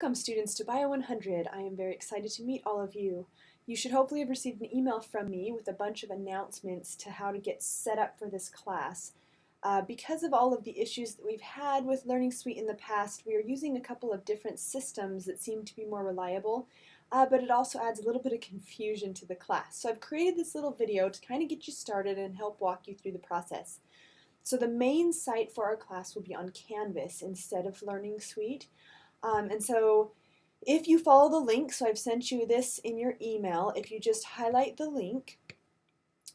Welcome students to Bio 100. I am very excited to meet all of you. You should hopefully have received an email from me with a bunch of announcements to how to get set up for this class. Because of all of the issues that we've had with Learning Suite in the past, we are using a couple of different systems that seem to be more reliable, but it also adds a little bit of confusion to the class. So I've created this little video to kind of get you started and help walk you through the process. So the main site for our class will be on Canvas instead of Learning Suite. And so if you follow the link, so I've sent you this in your email, if you just highlight the link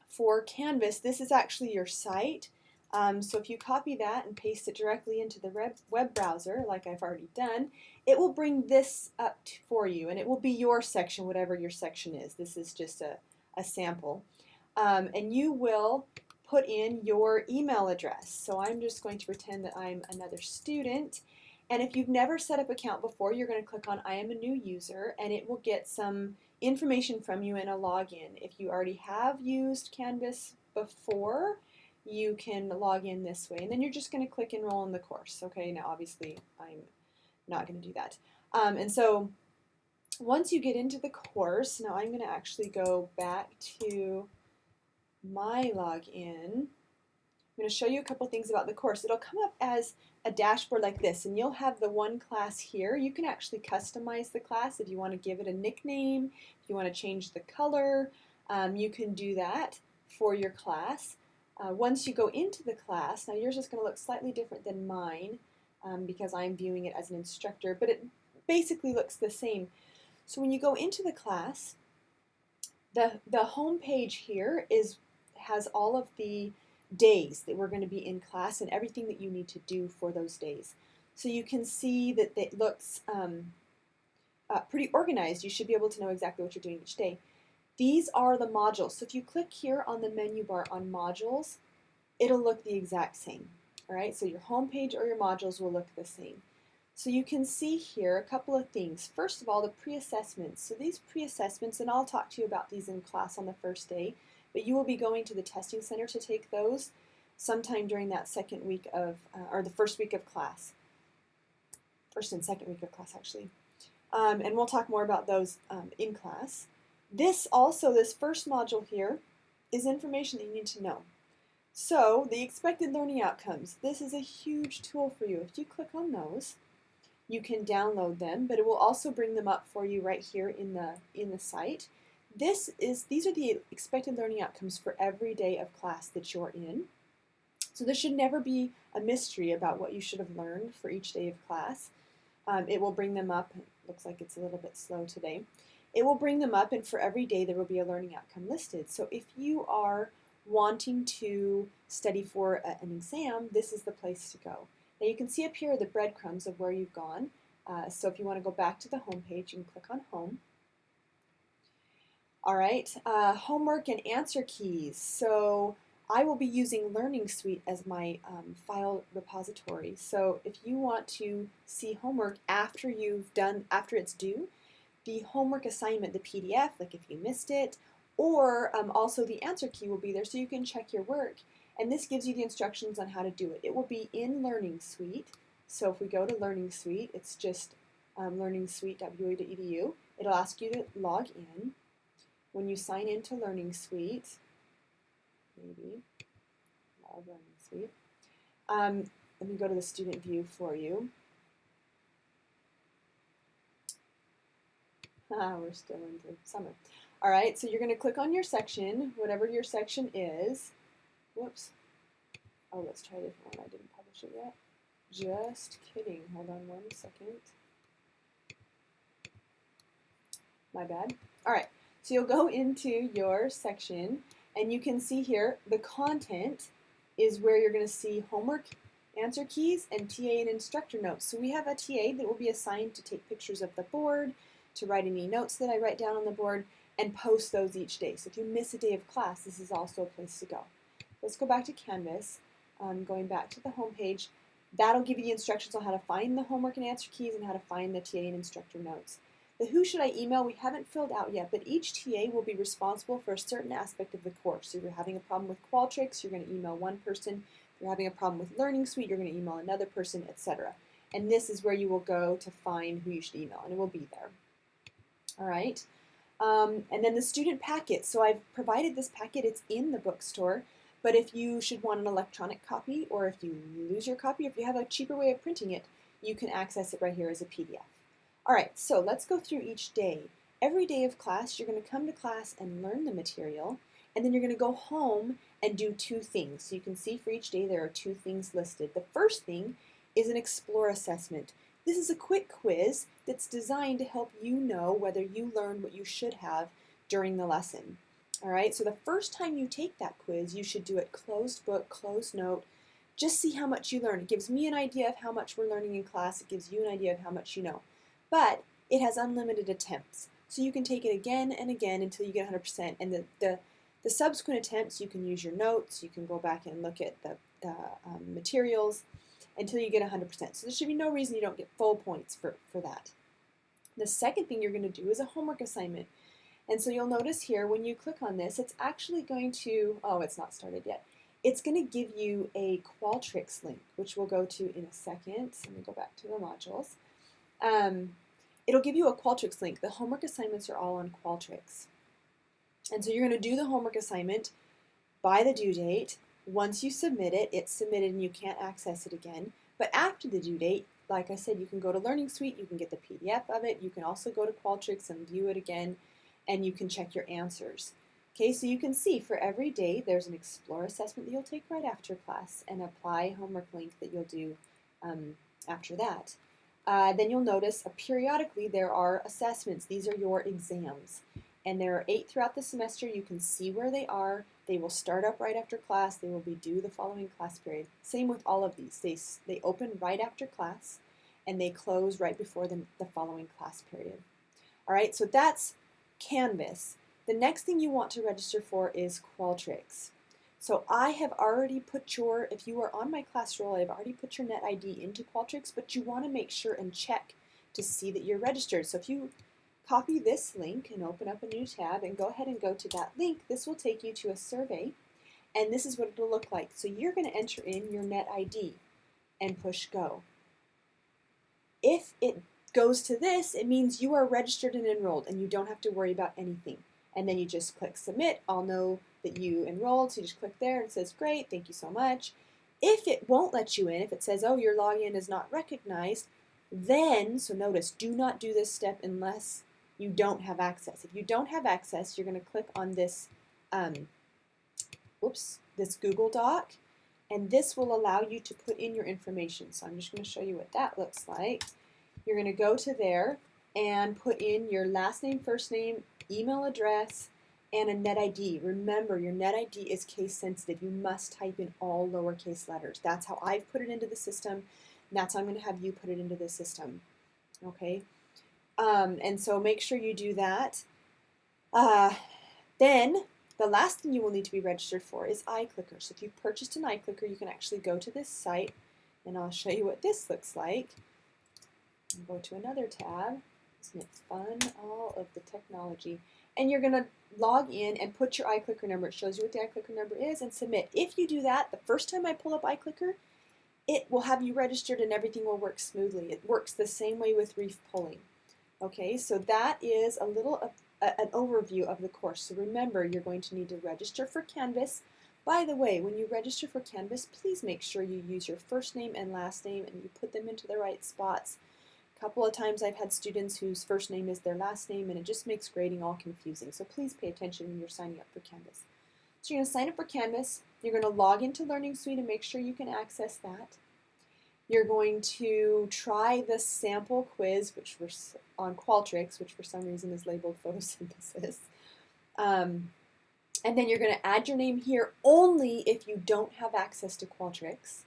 for Canvas, this is actually your site. So if you copy that and paste it directly into the web browser, like I've already done, it will bring this up for you, and it will be your section, whatever your section is. This is just a sample. And you will put in your email address. So I'm just going to pretend that I'm another student. And if you've never set up an account before, you're going to click on I am a new user, and it will get some information from you in a login. If you already have used Canvas before, you can log in this way. And then you're just going to click enroll in the course. Okay, now obviously I'm not going to do that. And so once you get into the course, now I'm going to actually go back to my login. I'm going to show you a couple things about the course. It'll come up as a dashboard like this, and you'll have the one class here. You can actually customize the class if you want to give it a nickname, if you want to change the color, you can do that for your class. Once you go into the class, now yours is going to look slightly different than mine because I'm viewing it as an instructor, but it basically looks the same. So when you go into the class, the home page here has all of the days that we're going to be in class and everything that you need to do for those days. So you can see that it looks pretty organized. You should be able to know exactly what you're doing each day. These are the modules. So if you click here on the menu bar on modules, it'll look the exact same. All right, so your home page or your modules will look the same. So you can see here a couple of things. First of all, the pre-assessments. So these pre-assessments, and I'll talk to you about these in class on the first day, but you will be going to the testing center to take those sometime during that second week of, or the first week of class. First and second week of class, actually. And we'll talk more about those in class. This first module here is information that you need to know. So the expected learning outcomes. This is a huge tool for you. If you click on those, you can download them, but it will also bring them up for you right here in the site. These are the expected learning outcomes for every day of class that you're in. So there should never be a mystery about what you should have learned for each day of class. It will bring them up. It looks like it's a little bit slow today. It will bring them up, and for every day there will be a learning outcome listed. So if you are wanting to study for an exam, this is the place to go. Now you can see up here the breadcrumbs of where you've gone. So if you want to go back to the home page, you can click on Home. All right, homework and answer keys. So I will be using Learning Suite as my file repository. So if you want to see homework after it's due, the homework assignment, the PDF, like if you missed it, or also the answer key will be there so you can check your work. And this gives you the instructions on how to do it. It will be in Learning Suite. So if we go to Learning Suite, it's just learningsuite.bua.edu. It'll ask you to log in. When you sign into Learning Suite, maybe, log Learning Suite, let me go to the student view for you. We're still into summer. All right, so you're going to click on your section, whatever your section is. Whoops. Oh, let's try a different one. I didn't publish it yet. Just kidding. Hold on 1 second. My bad. All right. So you'll go into your section, and you can see here the content is where you're going to see homework, answer keys, and TA and instructor notes. So we have a TA that will be assigned to take pictures of the board, to write any notes that I write down on the board, and post those each day. So if you miss a day of class, this is also a place to go. Let's go back to Canvas. Going back to the home page, that'll give you the instructions on how to find the homework and answer keys and how to find the TA and instructor notes. The who should I email we haven't filled out yet, but each TA will be responsible for a certain aspect of the course. So if you're having a problem with Qualtrics, you're going to email one person. If you're having a problem with Learning Suite, you're going to email another person, etc. and this is where you will go to find who you should email, and it will be there. All right. And then the student packet. So I've provided this packet. It's in the bookstore. But if you should want an electronic copy, or if you lose your copy, or if you have a cheaper way of printing it, you can access it right here as a PDF. All right, so let's go through each day. Every day of class, you're going to come to class and learn the material, and then you're going to go home and do 2 things. So you can see for each day there are 2 things listed. The first thing is an Explore assessment. This is a quick quiz that's designed to help you know whether you learned what you should have during the lesson. All right, so the first time you take that quiz, you should do it closed book, closed note. Just see how much you learn. It gives me an idea of how much we're learning in class. It gives you an idea of how much you know. But it has unlimited attempts. So you can take it again and again until you get 100%. And the subsequent attempts, you can use your notes. You can go back and look at the materials until you get 100%. So there should be no reason you don't get full points for that. The second thing you're going to do is a homework assignment. And so you'll notice here when you click on this, it's actually going to, oh, it's not started yet. It's going to give you a Qualtrics link, which we'll go to in a second. So let me go back to the modules. It'll give you a Qualtrics link. The homework assignments are all on Qualtrics. And so you're going to do the homework assignment by the due date. Once you submit it, it's submitted and you can't access it again. But after the due date, like I said, you can go to Learning Suite, you can get the PDF of it, you can also go to Qualtrics and view it again, and you can check your answers. Okay, so you can see for every day there's an Explore assessment that you'll take right after class, and Apply homework link that you'll do after that. Then you'll notice periodically there are assessments. These are your exams. And there are 8 throughout the semester. You can see where they are. They will start up right after class. They will be due the following class period. Same with all of these. They open right after class, and they close right before the following class period. All right, so that's Canvas. The next thing you want to register for is Qualtrics. So I have already put your, if you are on my class roll, I've already put your net ID into Qualtrics, but you want to make sure and check to see that you're registered. So if you copy this link and open up a new tab and go ahead and go to that link, this will take you to a survey, and this is what it'll look like. So you're going to enter in your net ID and push go. If it goes to this, it means you are registered and enrolled and you don't have to worry about anything. And then you just click submit. I'll know that you enrolled, so you just click there and it says great, thank you so much. If it won't let you in, if it says, oh, your login is not recognized, then, so notice, do not do this step unless you don't have access. If you don't have access, you're going to click on this, this Google Doc, and this will allow you to put in your information. So I'm just going to show you what that looks like. You're going to go to there and put in your last name, first name, email address, and a net ID. Remember, your net ID is case sensitive. You must type in all lowercase letters. That's how I've put it into the system, and that's how I'm going to have you put it into the system. Okay? And so make sure you do that. Then the last thing you will need to be registered for is iClicker. So if you've purchased an iClicker, you can actually go to this site, and I'll show you what this looks like. Go to another tab. Isn't it fun? All of the technology. And you're going to log in and put your iClicker number. It shows you what the iClicker number is and submit. If you do that, the first time I pull up iClicker, it will have you registered and everything will work smoothly. It works the same way with Reef Pulling. Okay, so that is a little an overview of the course. So remember, you're going to need to register for Canvas. By the way, when you register for Canvas, please make sure you use your first name and last name and you put them into the right spots. A couple of times I've had students whose first name is their last name, and it just makes grading all confusing. So please pay attention when you're signing up for Canvas. So you're going to sign up for Canvas. You're going to log into Learning Suite and make sure you can access that. You're going to try the sample quiz, which was on Qualtrics, which for some reason is labeled photosynthesis. And then you're going to add your name here only if you don't have access to Qualtrics.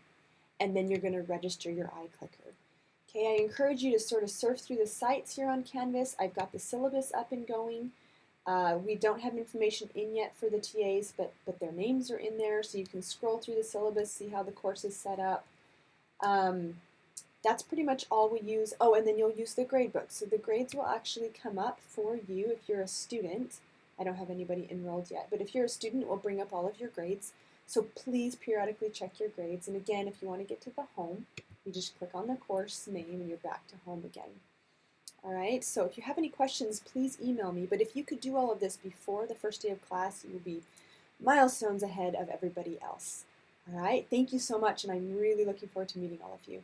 And then you're going to register your iClicker. Okay, I encourage you to sort of surf through the sites here on Canvas. I've got the syllabus up and going. We don't have information in yet for the TAs, but their names are in there, so you can scroll through the syllabus, see how the course is set up. That's pretty much all we use. Oh, and then you'll use the gradebook. So the grades will actually come up for you if you're a student. I don't have anybody enrolled yet, but if you're a student, it will bring up all of your grades. So please periodically check your grades. And again, if you want to get to the home, You just click on the course name and you're back to home again. All right, so if you have any questions, please email me. But if you could do all of this before the first day of class, you will be milestones ahead of everybody else. All right, thank you so much, and I'm really looking forward to meeting all of you.